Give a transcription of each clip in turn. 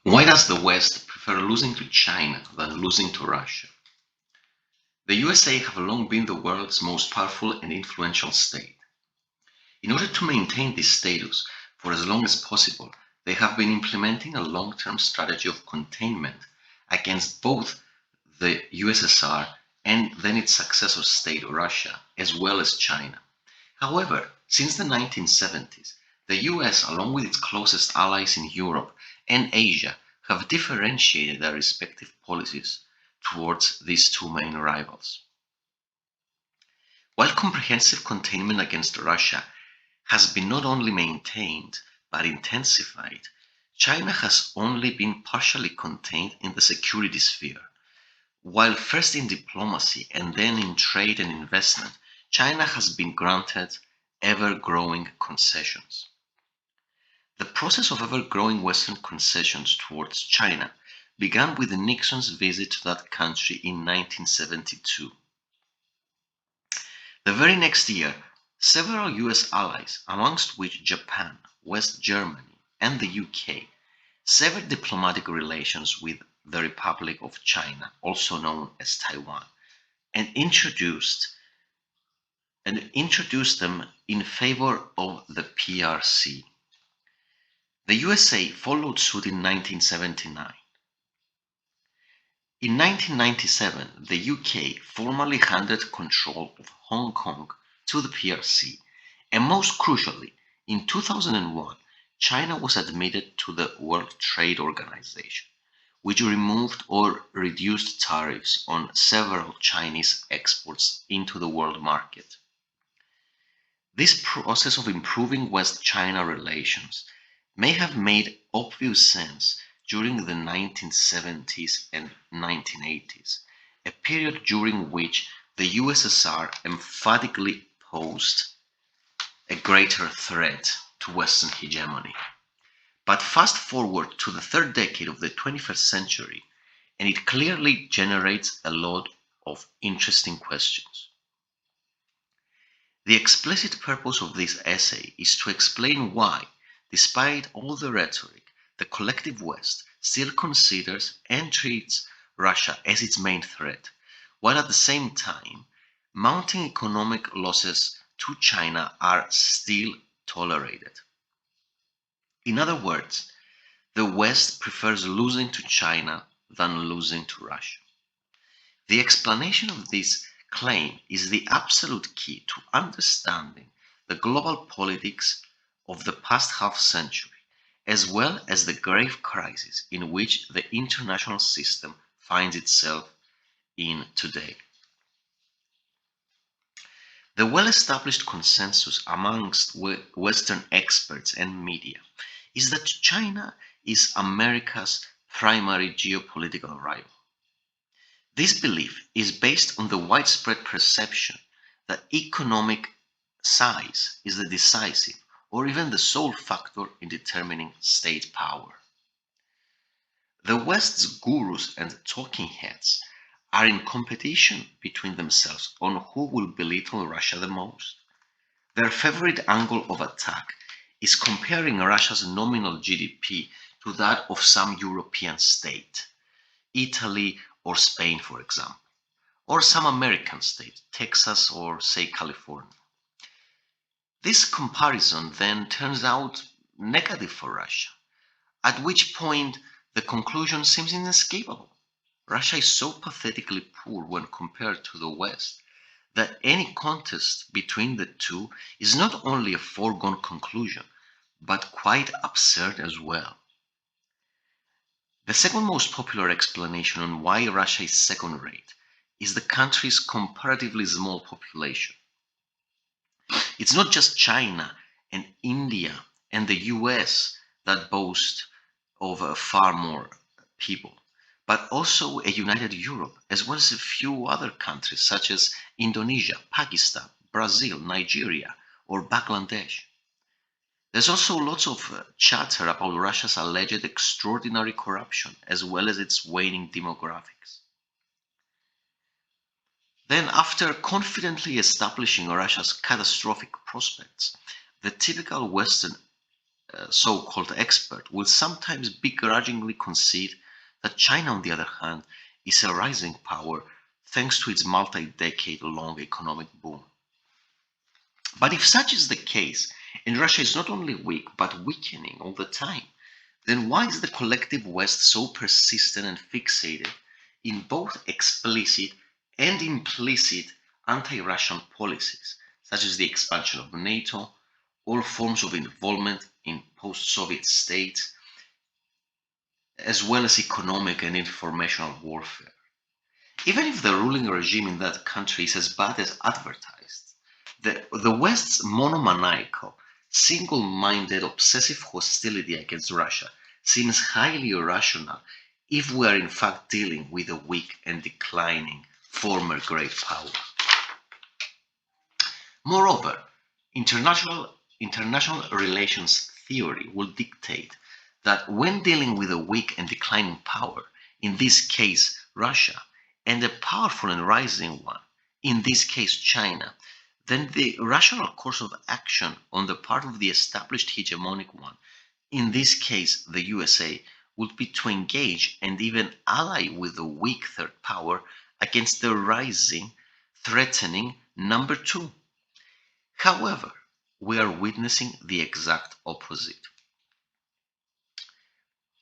Why does the West prefer losing to China than losing to Russia? The USA have long been the world's most powerful and influential state. In order to maintain this status for as long as possible, they have been implementing a long-term strategy of containment against both the USSR and then its successor state, Russia, as well as China. However, since the 1970s, the US, along with its closest allies in Europe and Asia, have differentiated their respective policies towards these two main rivals. While comprehensive containment against Russia has been not only maintained but intensified, China has only been partially contained in the security sphere. While first in diplomacy and then in trade and investment, China has been granted ever-growing concessions. The process of ever-growing Western concessions towards China began with Nixon's visit to that country in 1972. The very next year, several US allies, amongst which Japan, West Germany, and the UK, severed diplomatic relations with the Republic of China, also known as Taiwan, and introduced them in favor of the PRC. The USA followed suit in 1979. In 1997, the UK formally handed control of Hong Kong to the PRC, and most crucially, in 2001, China was admitted to the World Trade Organization, which removed or reduced tariffs on several Chinese exports into the world market. This process of improving West-China relations may have made obvious sense during the 1970s and 1980s, a period during which the USSR emphatically posed a greater threat to Western hegemony. But fast forward to the third decade of the 21st century, and it clearly generates a lot of interesting questions. The explicit purpose of this essay is to explain why, despite all the rhetoric, the collective West still considers and treats Russia as its main threat, while at the same time, mounting economic losses to China are still tolerated. In other words, the West prefers losing to China than losing to Russia. The explanation of this claim is the absolute key to understanding the global politics of the past half century, as well as the grave crisis in which the international system finds itself in today. The well-established consensus amongst Western experts and media is that China is America's primary geopolitical rival. This belief is based on the widespread perception that economic size is the decisive or even the sole factor in determining state power. The West's gurus and talking heads are in competition between themselves on who will belittle Russia the most. Their favorite angle of attack is comparing Russia's nominal GDP to that of some European state, Italy or Spain, for example, or some American state, Texas or, say, California. This comparison then turns out negative for Russia, at which point the conclusion seems inescapable. Russia is so pathetically poor when compared to the West that any contest between the two is not only a foregone conclusion, but quite absurd as well. The second most popular explanation on why Russia is second rate is the country's comparatively small population. It's not just China and India and the US that boast of far more people, but also a united Europe, as well as a few other countries such as Indonesia, Pakistan, Brazil, Nigeria, or Bangladesh. There's also lots of chatter about Russia's alleged extraordinary corruption, as well as its waning demographics. Then, after confidently establishing Russia's catastrophic prospects, the typical Western so-called expert will sometimes begrudgingly concede that China, on the other hand, is a rising power thanks to its multi-decade long economic boom. But if such is the case, and Russia is not only weak but weakening all the time, then why is the collective West so persistent and fixated in both explicit and implicit anti-Russian policies, such as the expansion of NATO, all forms of involvement in post-Soviet states, as well as economic and informational warfare? Even if the ruling regime in that country is as bad as advertised, the West's monomaniacal, single minded, obsessive hostility against Russia seems highly irrational if we are in fact dealing with a weak and declining former great power. Moreover, international relations theory will dictate that when dealing with a weak and declining power, in this case Russia, and a powerful and rising one, in this case China, then the rational course of action on the part of the established hegemonic one, in this case the USA, would be to engage and even ally with the weak third power against the rising, threatening number two. However, we are witnessing the exact opposite.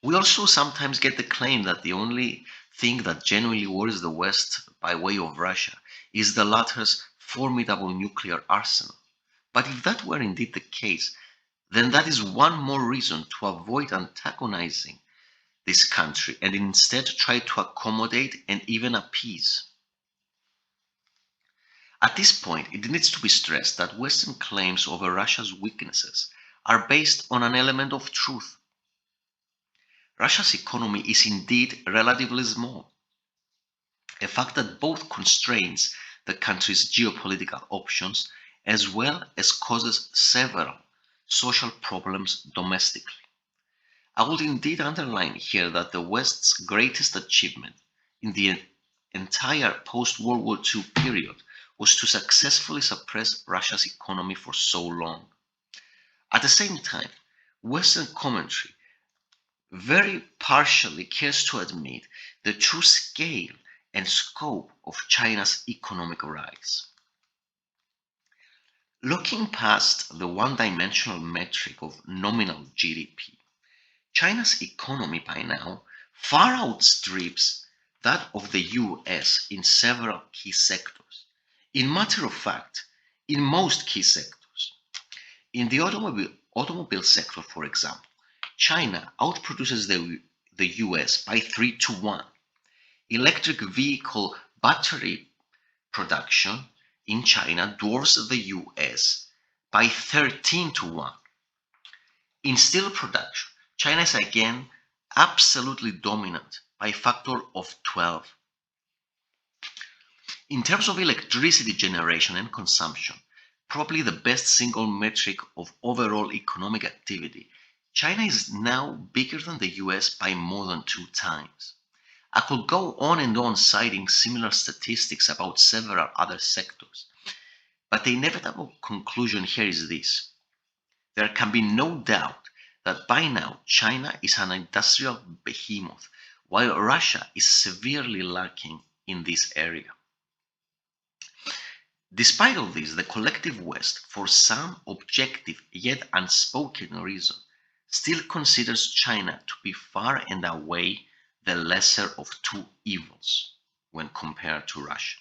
We also sometimes get the claim that the only thing that genuinely worries the West by way of Russia is the latter's formidable nuclear arsenal. But if that were indeed the case, then that is one more reason to avoid antagonizing this country and instead try to accommodate and even appease. At this point, it needs to be stressed that Western claims over Russia's weaknesses are based on an element of truth. Russia's economy is indeed relatively small, a fact that both constrains the country's geopolitical options as well as causes several social problems domestically. I would indeed underline here that the West's greatest achievement in the entire post World War II period was to successfully suppress Russia's economy for so long. At the same time, Western commentary very partially cares to admit the true scale and scope of China's economic rise. Looking past the one dimensional metric of nominal GDP, China's economy by now far outstrips that of the US in several key sectors. In matter of fact, in most key sectors. In the automobile sector, for example, China outproduces the US by 3 to 1. Electric vehicle battery production in China dwarfs the US by 13 to 1. In steel production, China is again absolutely dominant by a factor of 12. In terms of electricity generation and consumption, probably the best single metric of overall economic activity, China is now bigger than the US by more than 2 times. I could go on and on citing similar statistics about several other sectors, but the inevitable conclusion here is this. There can be no doubt that by now China is an industrial behemoth, while Russia is severely lacking in this area. Despite all this, the collective West, for some objective yet unspoken reason, still considers China to be far and away the lesser of two evils when compared to Russia.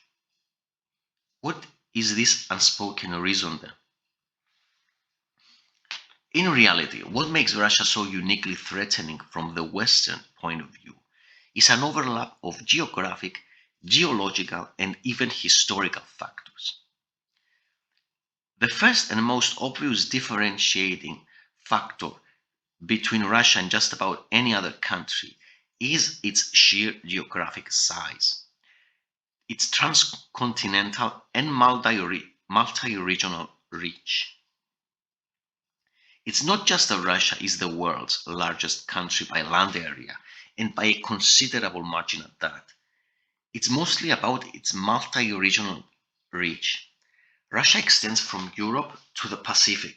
What is this unspoken reason then? In reality, what makes Russia so uniquely threatening from the Western point of view is an overlap of geographic, geological, and even historical factors. The first and most obvious differentiating factor between Russia and just about any other country is its sheer geographic size. Its transcontinental and multi-regional reach. It's not just that Russia is the world's largest country by land area, and by a considerable margin at that. It's mostly about its multi-regional reach. Russia extends from Europe to the Pacific,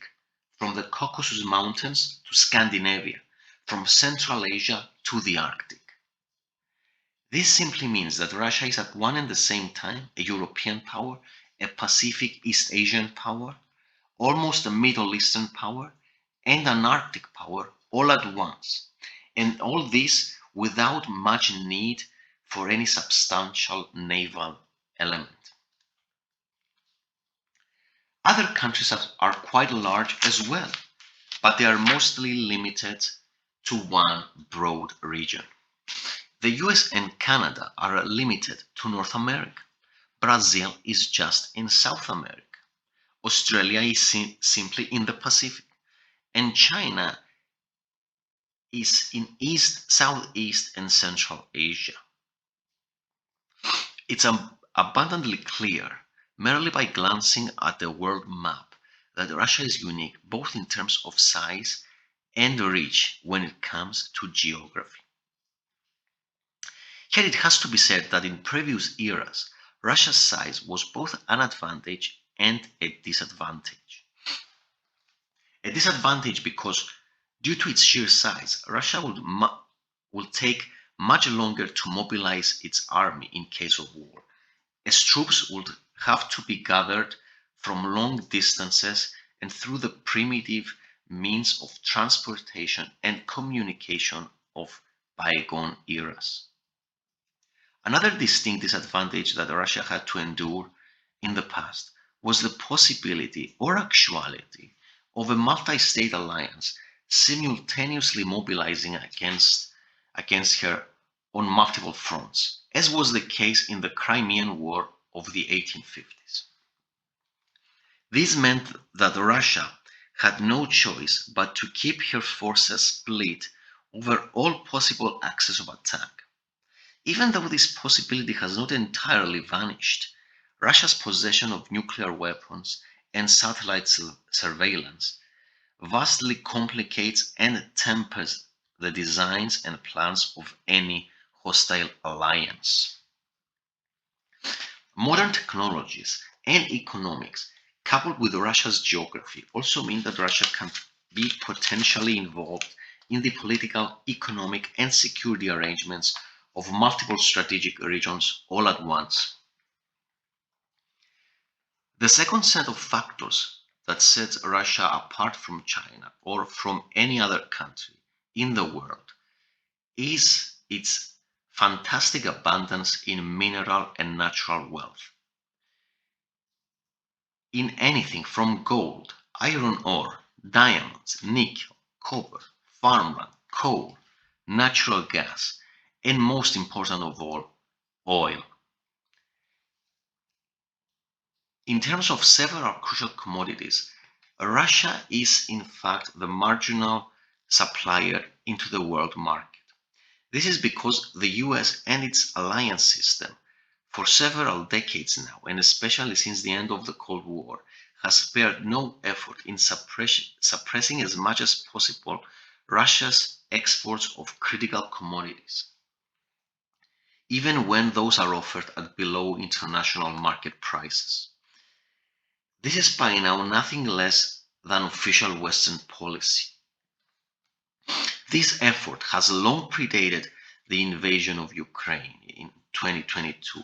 from the Caucasus Mountains to Scandinavia, from Central Asia to the Arctic. This simply means that Russia is at one and the same time a European power, a Pacific East Asian power, almost a Middle Eastern power, and an Arctic power all at once. And all this without much need for any substantial naval element. Other countries are quite large as well, but they are mostly limited to one broad region. The US and Canada are limited to North America. Brazil is just in South America. Australia is simply in the Pacific. And China is in East, Southeast, and Central Asia. It's abundantly clear, merely by glancing at the world map, that Russia is unique both in terms of size and reach when it comes to geography. Here it has to be said that in previous eras, Russia's size was both an advantage and a disadvantage. A disadvantage because, due to its sheer size, Russia would take much longer to mobilize its army in case of war, as troops would have to be gathered from long distances and through the primitive means of transportation and communication of bygone eras. Another distinct disadvantage that Russia had to endure in the past was the possibility or actuality of a multi-state alliance simultaneously mobilizing against her on multiple fronts, as was the case in the Crimean War of the 1850s. This meant that Russia had no choice but to keep her forces split over all possible axes of attack. Even though this possibility has not entirely vanished, Russia's possession of nuclear weapons and satellite surveillance vastly complicates and tempers the designs and plans of any hostile alliance. Modern technologies and economics, coupled with Russia's geography, also mean that Russia can be potentially involved in the political, economic, and security arrangements of multiple strategic regions all at once. The second set of factors that sets Russia apart from China or from any other country in the world is its fantastic abundance in mineral and natural wealth. In anything from gold, iron ore, diamonds, nickel, copper, farmland, coal, natural gas, and most important of all, oil. In terms of several crucial commodities, Russia is in fact the marginal supplier into the world market. This is because the US and its alliance system, for several decades now, and especially since the end of the Cold War, has spared no effort in suppressing as much as possible Russia's exports of critical commodities, even when those are offered at below international market prices. This is by now nothing less than official Western policy. This effort has long predated the invasion of Ukraine in 2022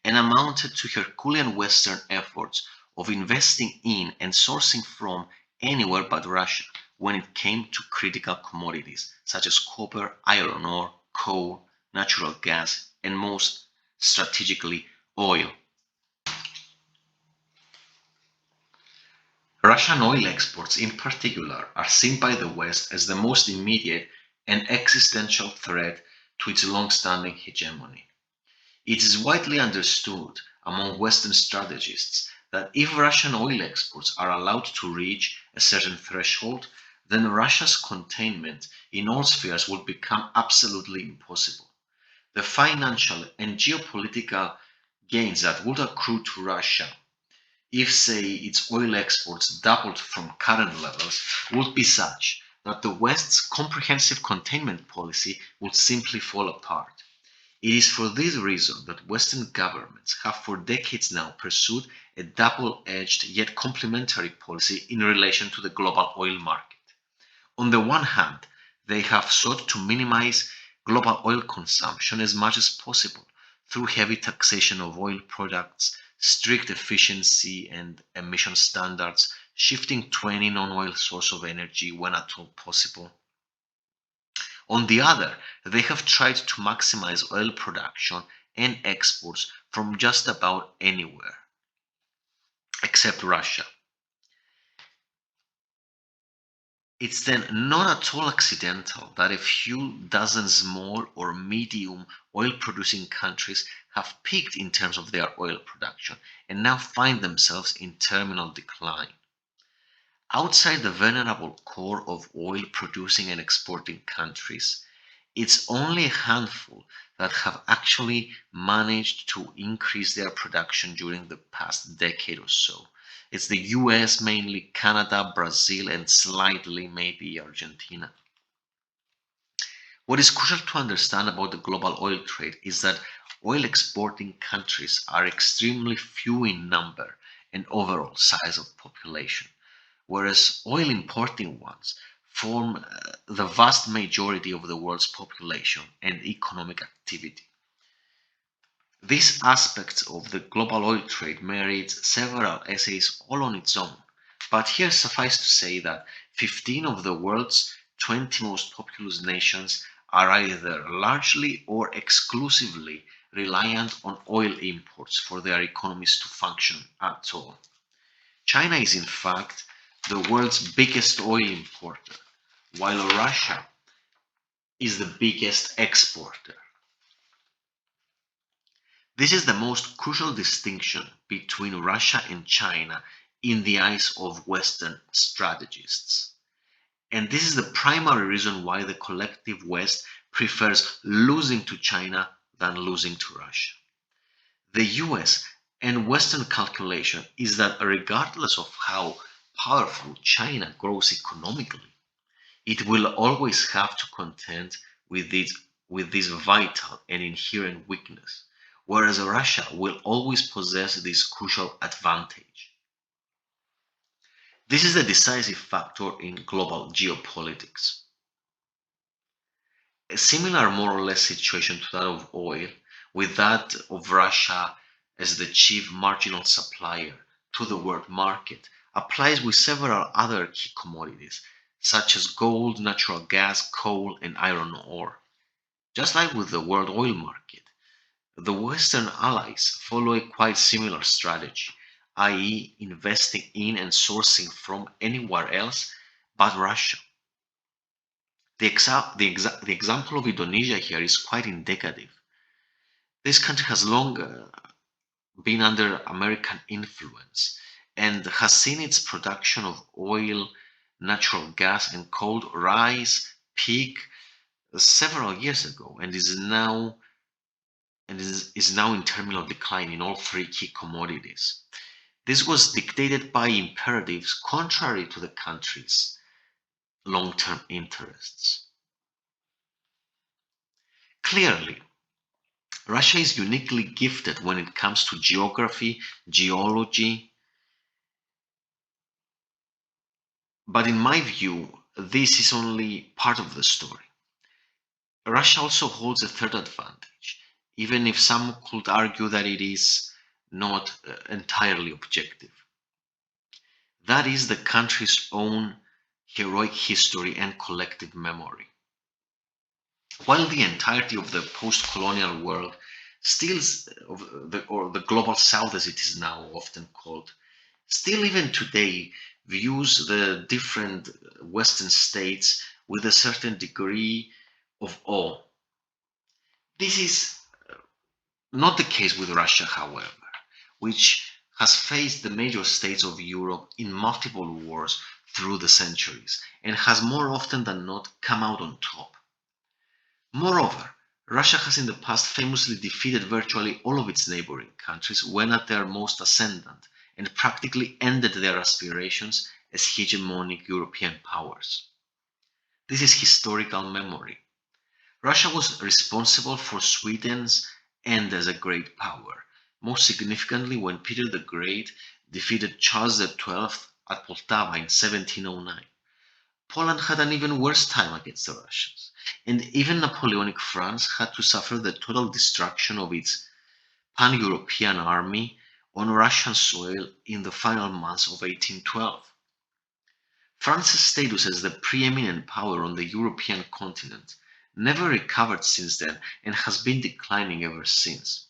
and amounted to Herculean Western efforts of investing in and sourcing from anywhere but Russia when it came to critical commodities such as copper, iron ore, coal, natural gas, and most strategically, oil. Russian oil exports in particular are seen by the West as the most immediate and existential threat to its long-standing hegemony. It is widely understood among Western strategists that if Russian oil exports are allowed to reach a certain threshold, then Russia's containment in all spheres would become absolutely impossible. The financial and geopolitical gains that would accrue to Russia if, say, its oil exports doubled from current levels, would be such that the West's comprehensive containment policy would simply fall apart. It is for this reason that Western governments have for decades now pursued a double edged yet complementary policy in relation to the global oil market. On the one hand, they have sought to minimize global oil consumption as much as possible through heavy taxation of oil products, strict efficiency and emission standards, shifting to any non oil source of energy when at all possible. On the other, they have tried to maximize oil production and exports from just about anywhere, except Russia. It's then not at all accidental that a few dozen small or medium oil producing countries have peaked in terms of their oil production and now find themselves in terminal decline. Outside the venerable core of oil producing and exporting countries, it's only a handful that have actually managed to increase their production during the past decade or so. It's the US mainly, Canada, Brazil, and slightly maybe Argentina. What is crucial to understand about the global oil trade is that oil exporting countries are extremely few in number and overall size of population, whereas oil importing ones form the vast majority of the world's population and economic activity. This aspect of the global oil trade merits several essays all on its own, but here suffice to say that 15 of the world's 20 most populous nations are either largely or exclusively reliant on oil imports for their economies to function at all. China is, in fact, the world's biggest oil importer, while Russia is the biggest exporter. This is the most crucial distinction between Russia and China in the eyes of Western strategists. And this is the primary reason why the collective West prefers losing to China than losing to Russia. The US and Western calculation is that regardless of how powerful China grows economically, it will always have to contend with this vital and inherent weakness, whereas Russia will always possess this crucial advantage. This is a decisive factor in global geopolitics. A similar more or less situation to that of oil, with that of Russia as the chief marginal supplier to the world market, applies with several other key commodities, such as gold, natural gas, coal, and iron ore. Just like with the world oil market, the Western allies follow a quite similar strategy, i.e., investing in and sourcing from anywhere else but Russia. The example of Indonesia here is quite indicative. This country has long been under American influence and has seen its production of oil, natural gas, and coal rise, peak several years ago, and is now in terminal decline in all three key commodities. This was dictated by imperatives contrary to the country's long-term interests. Clearly, Russia is uniquely gifted when it comes to geography, geology, but in my view, this is only part of the story. Russia also holds a third advantage, even if some could argue that it is not entirely objective. That is the country's own heroic history and collective memory. While the entirety of the post-colonial world still, or the global south as it is now often called, still even today views the different Western states with a certain degree of awe. This is not the case with Russia, however, which has faced the major states of Europe in multiple wars through the centuries and has more often than not come out on top. Moreover, Russia has in the past famously defeated virtually all of its neighboring countries when at their most ascendant and practically ended their aspirations as hegemonic European powers. This is historical memory. Russia was responsible for Sweden's end as a great power, most significantly when Peter the Great defeated Charles XII at Poltava in 1709. Poland had an even worse time against the Russians, and even Napoleonic France had to suffer the total destruction of its pan European army on Russian soil in the final months of 1812. France's status as the preeminent power on the European continent never recovered since then and has been declining ever since.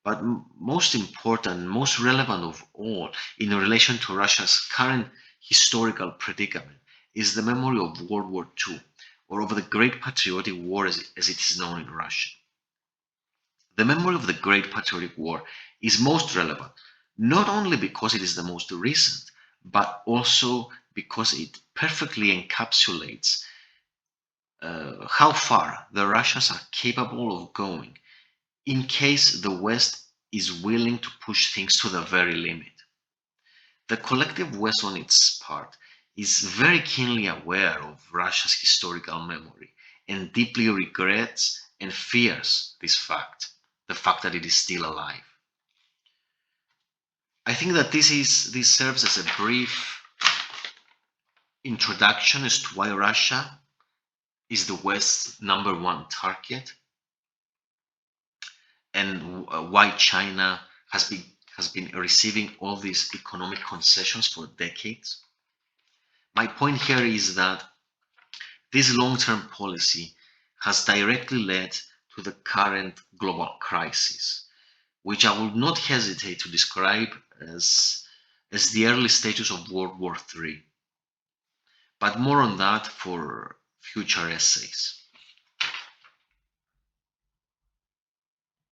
But most important, most relevant of all in relation to Russia's current historical predicament is the memory of World War II, or of the Great Patriotic War as it is known in Russia. The memory of the Great Patriotic War is most relevant, not only because it is the most recent, but also because it perfectly encapsulates how far the Russians are capable of going in case the West is willing to push things to the very limit. The collective West, on its part, is very keenly aware of Russia's historical memory and deeply regrets and fears this fact, the fact that it is still alive. I think that this serves as a brief introduction as to why Russia is the West's number one target and why China has been receiving all these economic concessions for decades. My point here is that this long-term policy has directly led to the current global crisis, which I would not hesitate to describe as the early stages of World War III. But more on that for future essays.